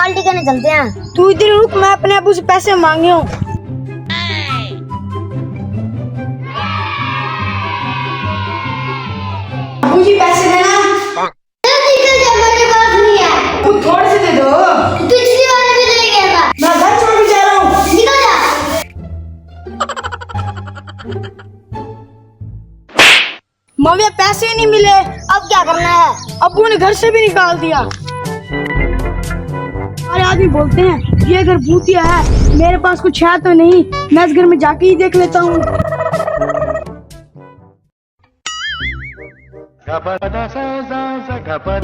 Party करने चलते हैं। तू इधर रुक, मैं अपने अबू से पैसे मांगे हूँ। अबू जी पैसे देना। मेरे पास नहीं है। तू थोड़े से दे दो। पिछली बार भी ले गया था। मैं घर छोड़ के जा रहा हूँ। निकल जा। मम्मी पैसे ही नहीं मिले, अब क्या करना है? अबू ने घर से भी निकाल दिया। अरे आदमी बोलते हैं ये घर भूतिया है, मेरे पास कुछ है तो नहीं, मैं इस घर में जाके ही देख लेता हूँ।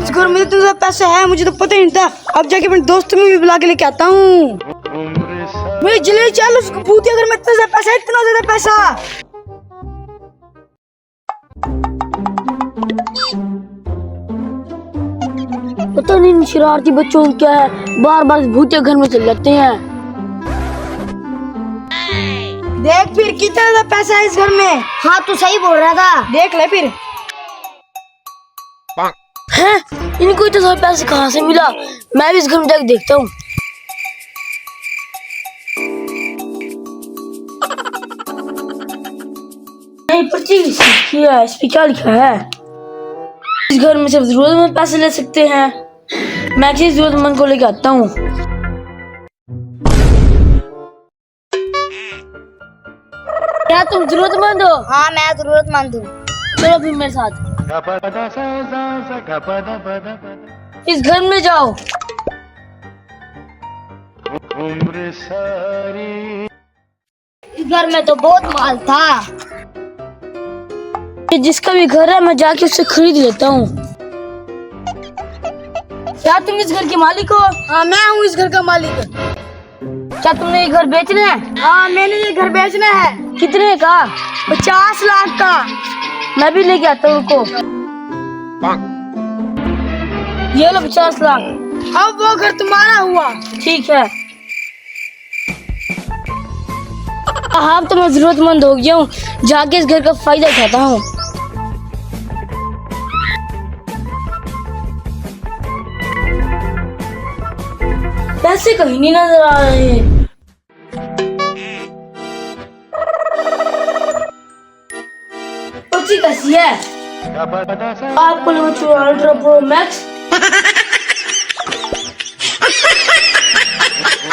इस घर में इतना पैसा है, मुझे तो पता ही नहीं था। अब जाके अपने दोस्तों में भी बुला के लेके आता हूँ। मेरी जल्दी चल, उस भूतिया घर में इतना ज्यादा पैसा, इतना ज्यादा पैसा। पता नहीं इन शरारती बच्चों को क्या है, बार बार भूतिया घर में चले जाते हैं। देख फिर कितना ज्यादा पैसा है इस घर में। हाँ तू सही बोल रहा था। देख ले फिर। हैं? इनको इतना सारा पैसे कहाँ से मिला? मैं भी इस घर में जाके देखता हूँ। नहीं पर्ची लिखी है, इस पे क्या लिखा है? इस घर में सिर्फ जरूरतमंद पैसे ले सकते हैं। मैं किसी जरूरतमंद को लेके आता हूँ। क्या तुम जरूरतमंद हो? हाँ मैं जरूरतमंद हूँ। चलो फिर मेरे साथ इस घर में जाओ। इस घर में तो बहुत माल था। ये जिसका भी घर है मैं जाके उससे खरीद लेता हूँ। क्या तुम इस घर के मालिक हो? हाँ मैं हूँ इस घर का मालिक। क्या तुमने ये घर बेचना है? हाँ मैंने ये घर बेचना है। कितने का? 50 लाख का। मैं भी लेके आता हूँ रुको। ये लो 50 लाख। अब वो घर तुम्हारा हुआ। ठीक है। हाँ तो मैं जरूरतमंद हो गया हूँ, जाके इस घर का फायदा उठाता हूँ। पैसे कहीं नहीं नजर आ रहे हैं। पर्ची कैसी है? आपको अल्ट्रा प्रो मैक्स